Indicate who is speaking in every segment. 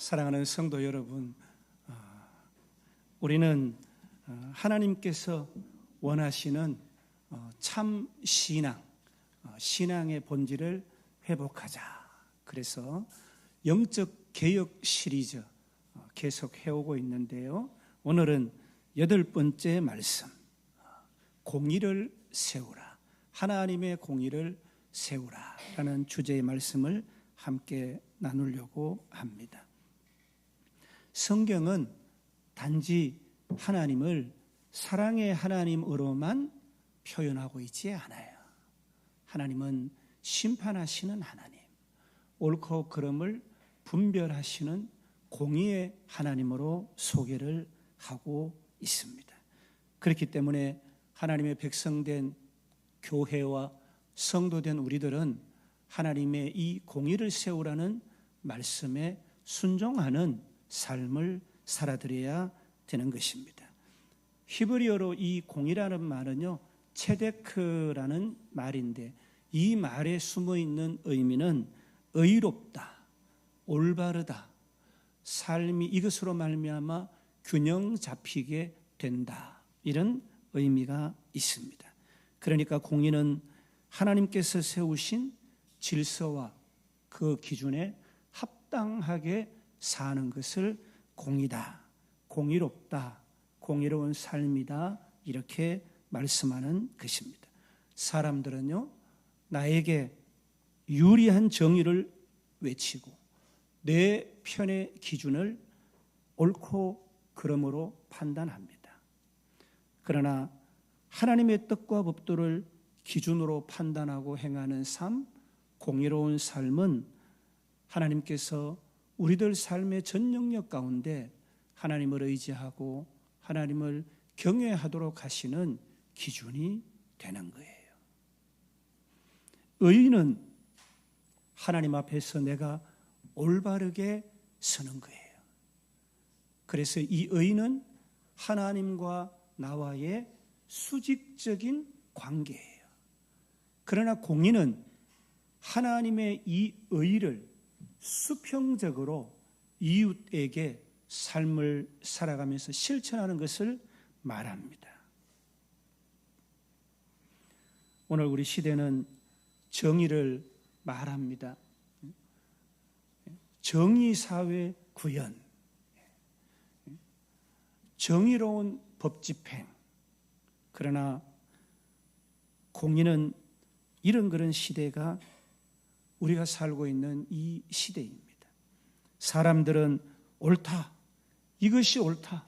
Speaker 1: 사랑하는 성도 여러분, 우리는 하나님께서 원하시는 참 신앙, 신앙의 본질을 회복하자. 그래서 영적 개혁 시리즈 계속 해오고 있는데요. 오늘은 8번째 말씀, 공의를 세우라, 하나님의 공의를 세우라 라는 주제의 말씀을 함께 나누려고 합니다. 성경은 단지 하나님을 사랑의 하나님으로만 표현하고 있지 않아요. 하나님은 심판하시는 하나님, 옳고 그름을 분별하시는 공의의 하나님으로 소개를 하고 있습니다. 그렇기 때문에 하나님의 백성된 교회와 성도된 우리들은 하나님의 이 공의를 세우라는 말씀에 순종하는 삶을 살아드려야 되는 것입니다. 히브리어로 이 공의라는 말은요, 체데크라는 말인데, 이 말에 숨어있는 의미는 의롭다, 올바르다, 삶이 이것으로 말미암아 균형 잡히게 된다, 이런 의미가 있습니다. 그러니까 공의는 하나님께서 세우신 질서와 그 기준에 합당하게 사는 것을 공의다, 공의롭다, 공의로운 삶이다, 이렇게 말씀하는 것입니다. 사람들은요, 나에게 유리한 정의를 외치고 내 편의 기준을 옳고 그름으로 판단합니다. 그러나 하나님의 뜻과 법도를 기준으로 판단하고 행하는 삶, 공의로운 삶은 하나님께서 우리들 삶의 전 영역 가운데 하나님을 의지하고 하나님을 경외하도록 하시는 기준이 되는 거예요. 의는 하나님 앞에서 내가 올바르게 서는 거예요. 그래서 이 의는 하나님과 나와의 수직적인 관계예요. 그러나 공의는 하나님의 이 의를 수평적으로 이웃에게 삶을 살아가면서 실천하는 것을 말합니다. 오늘 우리 시대는 정의를 말합니다. 정의사회 구현, 정의로운 법집행. 그러나 공의는 이런 그런 시대가 우리가 살고 있는 이 시대입니다. 사람들은 옳다, 이것이 옳다,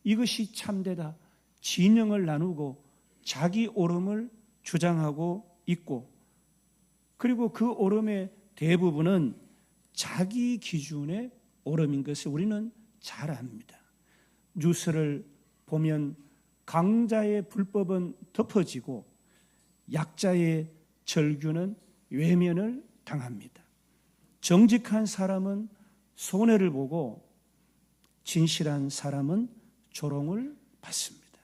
Speaker 1: 이것이 참되다, 진영을 나누고 자기 옳음을 주장하고 있고, 그리고 그 옳음의 대부분은 자기 기준의 옳음인 것을 우리는 잘 압니다. 뉴스를 보면 강자의 불법은 덮어지고 약자의 절규는 외면을 당합니다. 정직한 사람은 손해를 보고 진실한 사람은 조롱을 받습니다.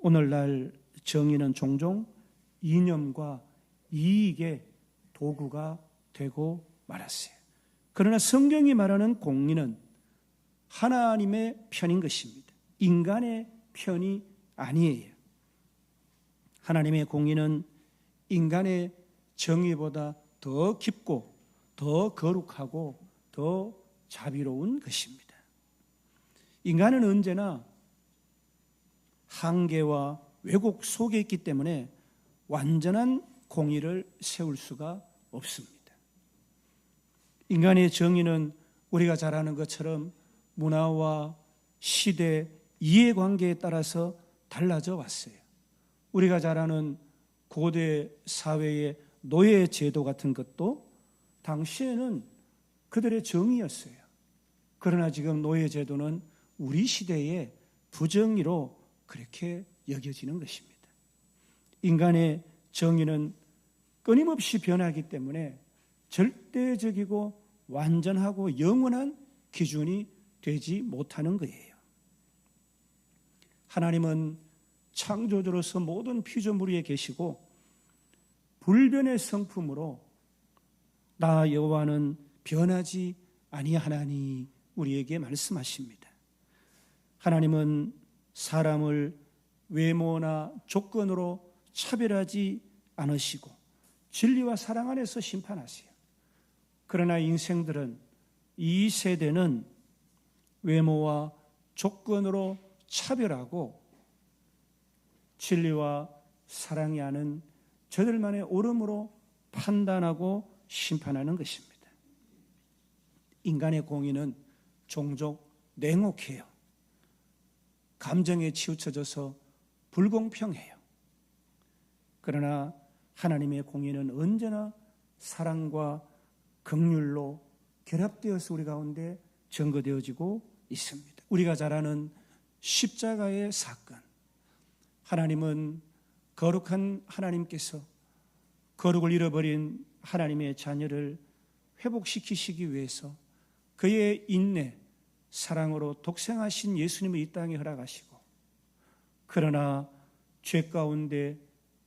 Speaker 1: 오늘날 정의는 종종 이념과 이익의 도구가 되고 말았어요. 그러나 성경이 말하는 공의는 하나님의 편인 것입니다. 인간의 편이 아니에요. 하나님의 공의는 인간의 정의보다 더 깊고 더 거룩하고 더 자비로운 것입니다. 인간은 언제나 한계와 왜곡 속에 있기 때문에 완전한 공의를 세울 수가 없습니다. 인간의 정의는 우리가 잘 아는 것처럼 문화와 시대, 이해관계에 따라서 달라져 왔어요. 우리가 잘 아는 고대 사회의 노예 제도 같은 것도 당시에는 그들의 정의였어요. 그러나 지금 노예 제도는 우리 시대의 부정의로 그렇게 여겨지는 것입니다. 인간의 정의는 끊임없이 변하기 때문에 절대적이고 완전하고 영원한 기준이 되지 못하는 거예요. 하나님은 창조주로서 모든 피조물 위에 계시고 불변의 성품으로 나 여호와는 변하지 아니하나니 우리에게 말씀하십니다. 하나님은 사람을 외모나 조건으로 차별하지 않으시고 진리와 사랑 안에서 심판하세요. 그러나 인생들은, 이 세대는 외모와 조건으로 차별하고 진리와 사랑이 아는 저들만의 옳음으로 판단하고 심판하는 것입니다. 인간의 공의는 종종 냉혹해요. 감정에 치우쳐져서 불공평해요. 그러나 하나님의 공의는 언제나 사랑과 긍휼로 결합되어서 우리 가운데 증거되어지고 있습니다. 우리가 잘 아는 십자가의 사건, 하나님은 거룩한 하나님께서 거룩을 잃어버린 하나님의 자녀를 회복시키시기 위해서 그의 인내, 사랑으로 독생하신 예수님을 이 땅에 허락하시고, 그러나 죄 가운데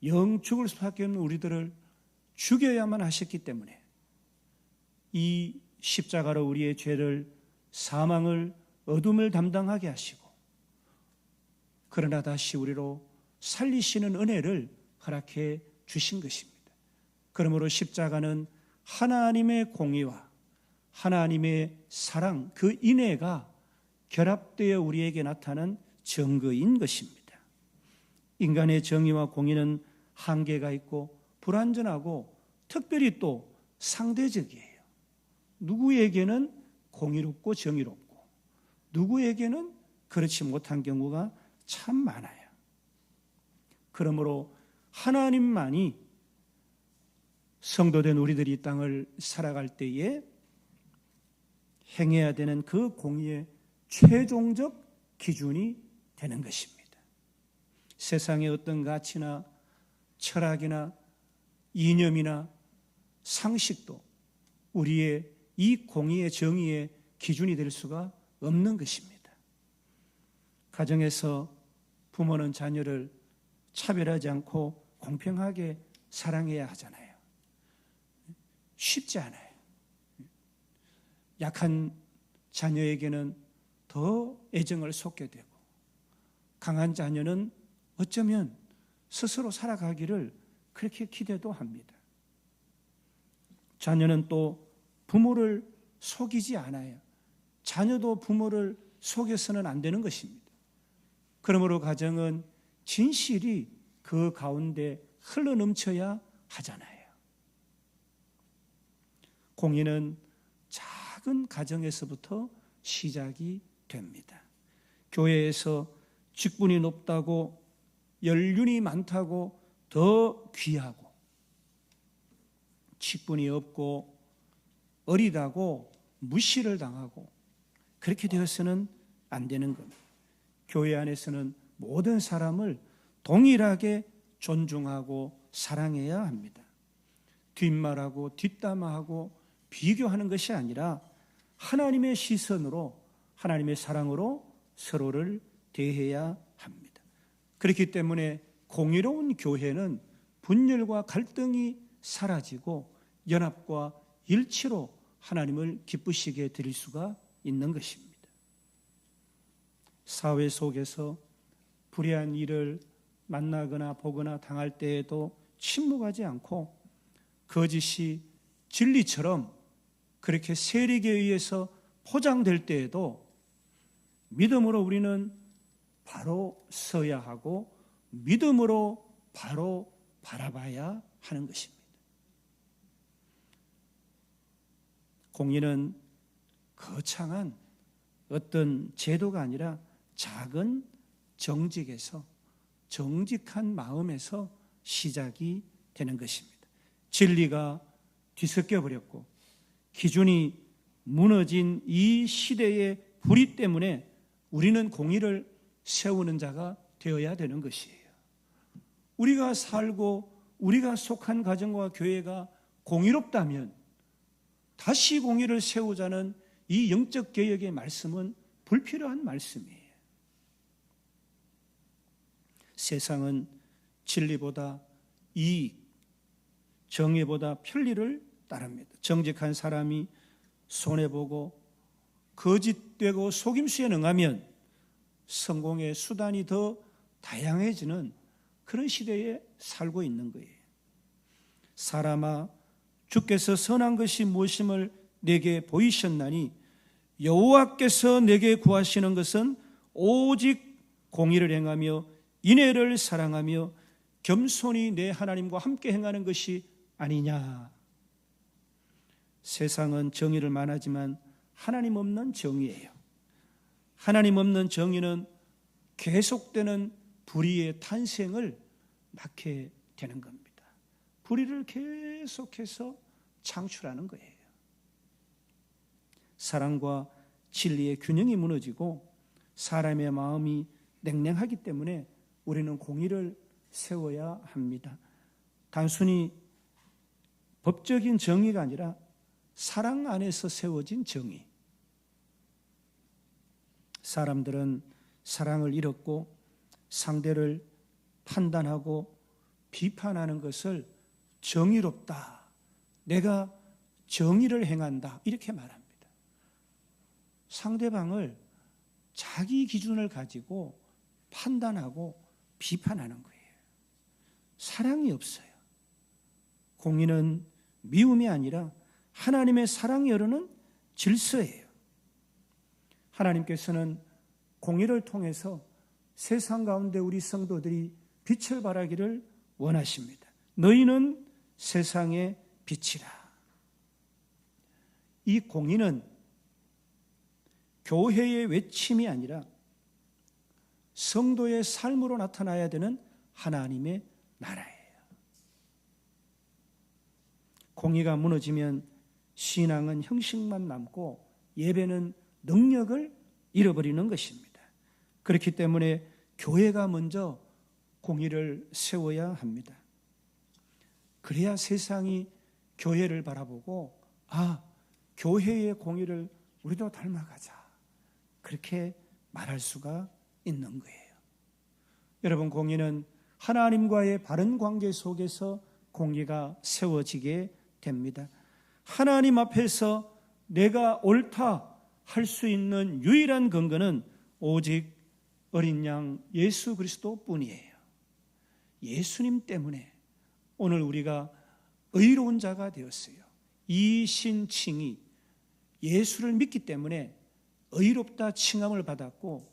Speaker 1: 영 죽을 수밖에 없는 우리들을 죽여야만 하셨기 때문에 이 십자가로 우리의 죄를, 사망을, 어둠을 담당하게 하시고, 그러나 다시 우리로 살리시는 은혜를 허락해 주신 것입니다. 그러므로 십자가는 하나님의 공의와 하나님의 사랑, 그 인애가 결합되어 우리에게 나타난 증거인 것입니다. 인간의 정의와 공의는 한계가 있고 불완전하고 특별히 또 상대적이에요. 누구에게는 공의롭고 정의롭고 누구에게는 그렇지 못한 경우가 참 많아요. 그러므로 하나님만이 성도된 우리들이 이 땅을 살아갈 때에 행해야 되는 그 공의의 최종적 기준이 되는 것입니다. 세상의 어떤 가치나 철학이나 이념이나 상식도 우리의 이 공의의 정의의 기준이 될 수가 없는 것입니다. 가정에서 부모는 자녀를 차별하지 않고 공평하게 사랑해야 하잖아요. 쉽지 않아요. 약한 자녀에게는 더 애정을 쏟게 되고, 강한 자녀는 어쩌면 스스로 살아가기를 그렇게 기대도 합니다. 자녀는 또 부모를 속이지 않아요. 자녀도 부모를 속여서는 안 되는 것입니다. 그러므로 가정은 진실이 그 가운데 흘러넘쳐야 하잖아요. 공의는 작은 가정에서부터 시작이 됩니다. 교회에서 직분이 높다고, 연륜이 많다고 더 귀하고, 직분이 없고 어리다고 무시를 당하고, 그렇게 되어서는 안 되는 겁니다. 교회 안에서는 모든 사람을 동일하게 존중하고 사랑해야 합니다. 뒷말하고 뒷담화하고 비교하는 것이 아니라 하나님의 시선으로, 하나님의 사랑으로 서로를 대해야 합니다. 그렇기 때문에 공의로운 교회는 분열과 갈등이 사라지고 연합과 일치로 하나님을 기쁘시게 드릴 수가 있는 것입니다. 사회 속에서 불의한 일을 만나거나 보거나 당할 때에도 침묵하지 않고 거짓이 진리처럼 그렇게 세력에 의해서 포장될 때에도 믿음으로 우리는 바로 서야 하고 믿음으로 바로 바라봐야 하는 것입니다. 공의는 거창한 어떤 제도가 아니라 작은 정직에서, 정직한 마음에서 시작이 되는 것입니다. 진리가 뒤섞여 버렸고 기준이 무너진 이 시대의 불의 때문에 우리는 공의를 세우는 자가 되어야 되는 것이에요. 우리가 살고 우리가 속한 가정과 교회가 공의롭다면 다시 공의를 세우자는 이 영적 개혁의 말씀은 불필요한 말씀이에요. 세상은 진리보다 이익, 정의보다 편리를 따릅니다. 정직한 사람이 손해보고 거짓되고 속임수에 능하면 성공의 수단이 더 다양해지는 그런 시대에 살고 있는 거예요. 사람아, 주께서 선한 것이 무엇임을 내게 보이셨나니 여호와께서 내게 구하시는 것은 오직 공의를 행하며 인애를 사랑하며 겸손히 내 하나님과 함께 행하는 것이 아니냐. 세상은 정의를 말하지만 하나님 없는 정의예요. 하나님 없는 정의는 계속되는 불의의 탄생을 낳게 되는 겁니다. 불의를 계속해서 창출하는 거예요. 사랑과 진리의 균형이 무너지고 사람의 마음이 냉랭하기 때문에 우리는 공의를 세워야 합니다. 단순히 법적인 정의가 아니라 사랑 안에서 세워진 정의. 사람들은 사랑을 잃었고 상대를 판단하고 비판하는 것을 정의롭다, 내가 정의를 행한다, 이렇게 말합니다. 상대방을 자기 기준을 가지고 판단하고 비판하는 거예요. 사랑이 없어요. 공의는 미움이 아니라 하나님의 사랑이 이루는 질서예요. 하나님께서는 공의를 통해서 세상 가운데 우리 성도들이 빛을 발하기를 원하십니다. 너희는 세상의 빛이라. 이 공의는 교회의 외침이 아니라 성도의 삶으로 나타나야 되는 하나님의 나라예요. 공의가 무너지면 신앙은 형식만 남고 예배는 능력을 잃어버리는 것입니다. 그렇기 때문에 교회가 먼저 공의를 세워야 합니다. 그래야 세상이 교회를 바라보고 교회의 공의를 우리도 닮아가자, 그렇게 말할 수가 있는 거예요. 여러분, 공의는 하나님과의 바른 관계 속에서 공의가 세워지게 됩니다. 하나님 앞에서 내가 옳다 할 수 있는 유일한 근거는 오직 어린 양 예수 그리스도 뿐이에요. 예수님 때문에 오늘 우리가 의로운 자가 되었어요. 이 신칭이 예수를 믿기 때문에 의롭다 칭함을 받았고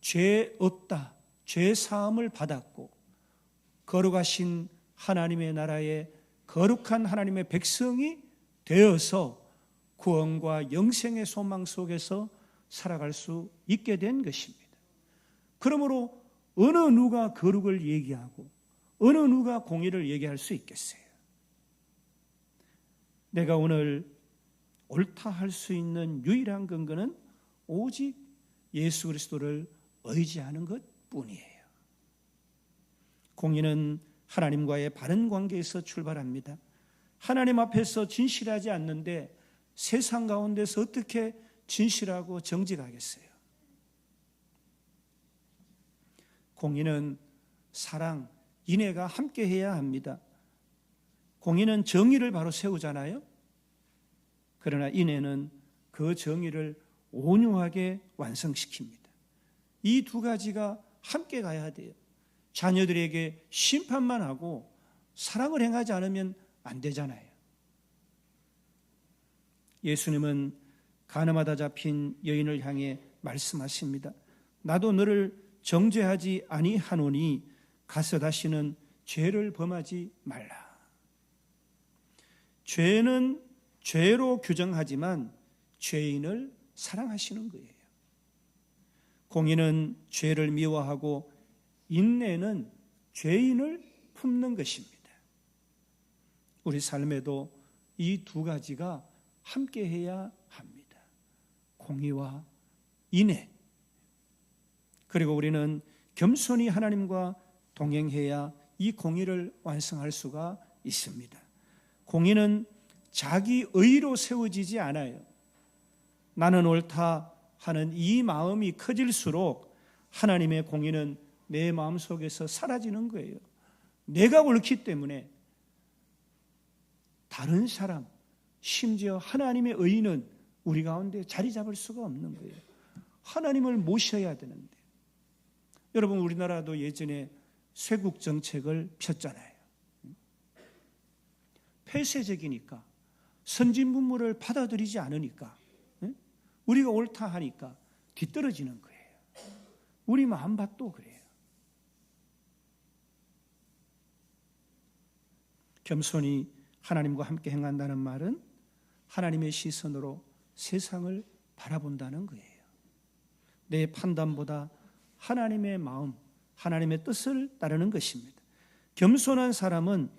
Speaker 1: 죄 없다, 죄 사함을 받았고 거룩하신 하나님의 나라에 거룩한 하나님의 백성이 되어서 구원과 영생의 소망 속에서 살아갈 수 있게 된 것입니다. 그러므로 어느 누가 거룩을 얘기하고 어느 누가 공의를 얘기할 수 있겠어요? 내가 오늘 옳다 할 수 있는 유일한 근거는 오직 예수 그리스도를 의지하는 것뿐이에요. 공의는 하나님과의 바른 관계에서 출발합니다. 하나님 앞에서 진실하지 않는데 세상 가운데서 어떻게 진실하고 정직하겠어요? 공의는 사랑, 인애가 함께 해야 합니다. 공의는 정의를 바로 세우잖아요. 그러나 인애는 그 정의를 온유하게 완성시킵니다. 이 두 가지가 함께 가야 돼요. 자녀들에게 심판만 하고 사랑을 행하지 않으면 안 되잖아요. 예수님은 가늠하다 잡힌 여인을 향해 말씀하십니다. 나도 너를 정죄하지 아니하노니 가서 다시는 죄를 범하지 말라. 죄는 죄로 규정하지만 죄인을 사랑하시는 거예요. 공의는 죄를 미워하고 인내는 죄인을 품는 것입니다. 우리 삶에도 이 두 가지가 함께 해야 합니다. 공의와 인애. 그리고 우리는 겸손히 하나님과 동행해야 이 공의를 완성할 수가 있습니다. 공의는 자기 의로 세워지지 않아요. 나는 옳다 하는 이 마음이 커질수록 하나님의 공의는 내 마음속에서 사라지는 거예요. 내가 옳기 때문에 다른 사람, 심지어 하나님의 의는 우리 가운데 자리 잡을 수가 없는 거예요. 하나님을 모셔야 되는데. 여러분, 우리나라도 예전에 쇄국 정책을 폈잖아요. 폐쇄적이니까, 선진 문물을 받아들이지 않으니까, 우리가 옳다 하니까 뒤떨어지는 거예요. 우리 마음밭도 그래요. 겸손히 하나님과 함께 행한다는 말은 하나님의 시선으로 세상을 바라본다는 거예요. 내 판단보다 하나님의 마음, 하나님의 뜻을 따르는 것입니다. 겸손한 사람은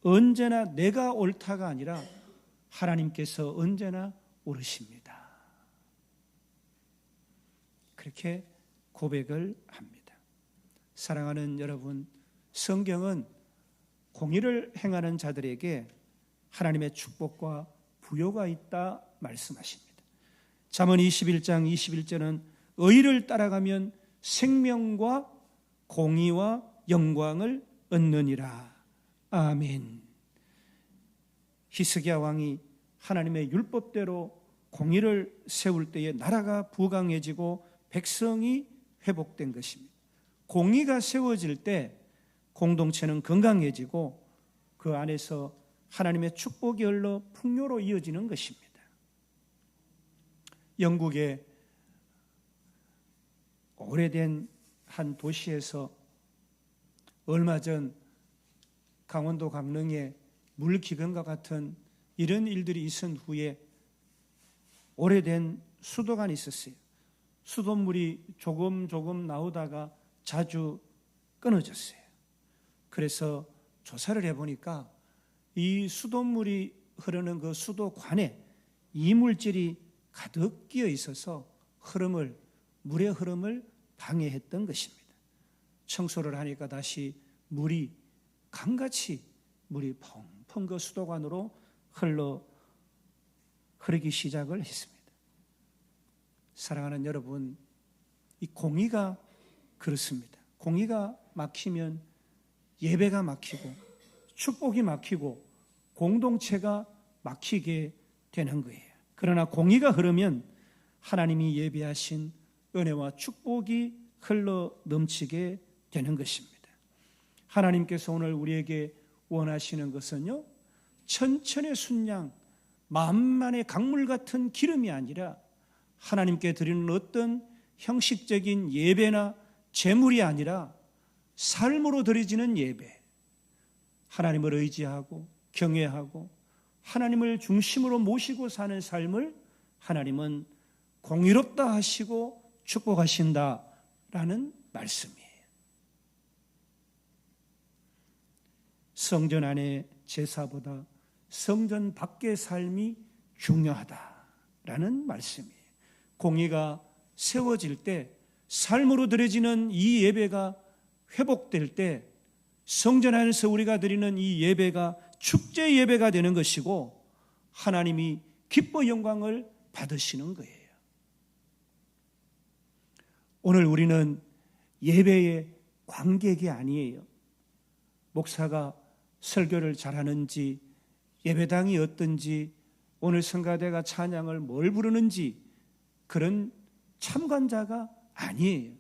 Speaker 1: 언제나 내가 옳다가 아니라 하나님께서 언제나 옳으십니다. 그렇게 고백을 합니다. 사랑하는 여러분, 성경은 공의를 행하는 자들에게 하나님의 축복과 부요가 있다 말씀하십니다. 잠언 21장 21절은 의를 따라가면 생명과 공의와 영광을 얻느니라. 아멘. 히스기야 왕이 하나님의 율법대로 공의를 세울 때에 나라가 부강해지고 백성이 회복된 것입니다. 공의가 세워질 때 공동체는 건강해지고 그 안에서 하나님의 축복이 흘러 풍요로 이어지는 것입니다. 영국의 오래된 한 도시에서 얼마 전 강원도 강릉에 물기근과 같은 이런 일들이 있은 후에 오래된 수도관이 있었어요. 수돗물이 조금 나오다가 자주 끊어졌어요. 그래서 조사를 해보니까 이 수돗물이 흐르는 그 수도관에 이물질이 가득 끼어 있어서 물의 흐름을 방해했던 것입니다. 청소를 하니까 다시 물이 강같이 물이 펑펑 그 수도관으로 흐르기 시작을 했습니다. 사랑하는 여러분, 이 공의가 그렇습니다. 공의가 막히면 예배가 막히고 축복이 막히고 공동체가 막히게 되는 거예요. 그러나 공의가 흐르면 하나님이 예비하신 은혜와 축복이 흘러 넘치게 되는 것입니다. 하나님께서 오늘 우리에게 원하시는 것은요, 천천의 순양, 만만의 강물 같은 기름이 아니라 하나님께 드리는 어떤 형식적인 예배나 제물이 아니라 삶으로 드려지는 예배, 하나님을 의지하고 경외하고 하나님을 중심으로 모시고 사는 삶을 하나님은 공의롭다 하시고 축복하신다라는 말씀이에요. 성전 안의 제사보다 성전 밖의 삶이 중요하다라는 말씀이에요. 공의가 세워질 때, 삶으로 드려지는 이 예배가 회복될 때 성전 안에서 우리가 드리는 이 예배가 축제 예배가 되는 것이고 하나님이 기뻐 영광을 받으시는 거예요. 오늘 우리는 예배의 관객이 아니에요. 목사가 설교를 잘하는지, 예배당이 어떤지, 오늘 성가대가 찬양을 뭘 부르는지 그런 참관자가 아니에요.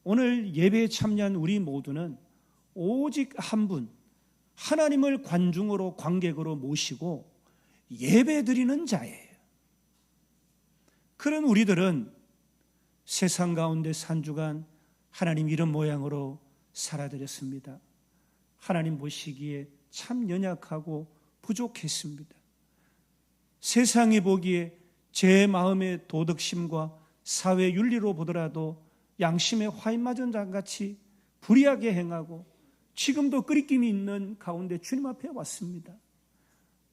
Speaker 1: 오늘 예배에 참여한 우리 모두는 오직 한 분, 하나님을 관중으로 관객으로 모시고 예배 드리는 자예요. 그런 우리들은 세상 가운데 산 주간 하나님 이런 모양으로 살아드렸습니다. 하나님 보시기에 참 연약하고 부족했습니다. 세상이 보기에 제 마음의 도덕심과 사회 윤리로 보더라도 양심의 화인 맞은 자같이 불의하게 행하고 지금도 끄리낌이 있는 가운데 주님 앞에 왔습니다.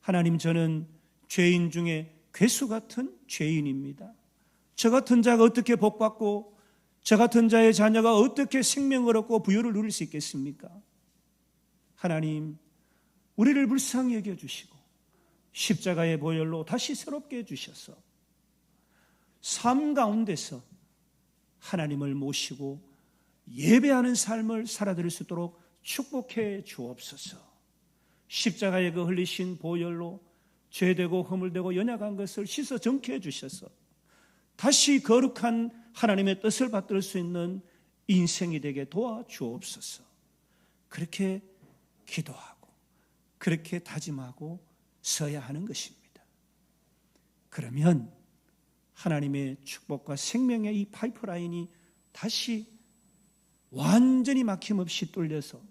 Speaker 1: 하나님, 저는 죄인 중에 괴수 같은 죄인입니다. 저 같은 자가 어떻게 복받고 저 같은 자의 자녀가 어떻게 생명을 얻고 부요를 누릴 수 있겠습니까? 하나님, 우리를 불쌍히 여겨주시고 십자가의 보혈로 다시 새롭게 해주셔서 삶 가운데서 하나님을 모시고 예배하는 삶을 살아드릴 수 있도록 축복해 주옵소서. 십자가의 그 흘리신 보혈로 죄되고 허물되고 연약한 것을 씻어 정케해 주셔서 다시 거룩한 하나님의 뜻을 받들 수 있는 인생이 되게 도와주옵소서. 그렇게 기도하고 그렇게 다짐하고 서야 하는 것입니다. 그러면 하나님의 축복과 생명의 이 파이프라인이 다시 완전히 막힘없이 뚫려서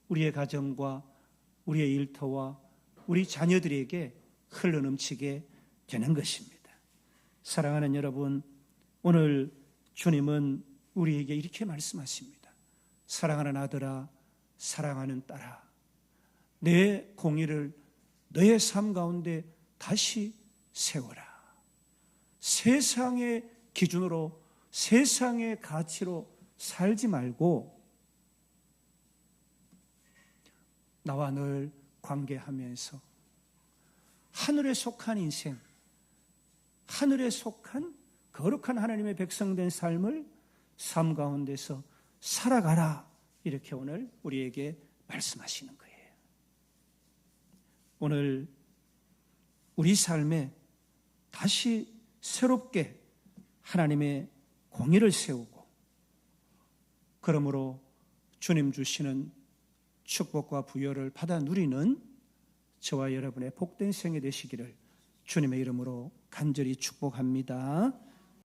Speaker 1: 우리의 가정과 우리의 일터와 우리 자녀들에게 흘러넘치게 되는 것입니다. 사랑하는 여러분, 오늘 주님은 우리에게 이렇게 말씀하십니다. 사랑하는 아들아, 사랑하는 딸아, 내 공의를 너의 삶 가운데 다시 세워라. 세상의 기준으로, 세상의 가치로 살지 말고 나와 늘 관계하면서 하늘에 속한 인생, 하늘에 속한 거룩한 하나님의 백성된 삶을 삶 가운데서 살아가라. 이렇게 오늘 우리에게 말씀하시는 거예요. 오늘 우리 삶에 다시 새롭게 하나님의 공의를 세우고 그러므로 주님 주시는 축복과 부여를 받아 누리는 저와 여러분의 복된 생애 되시기를 주님의 이름으로 간절히 축복합니다.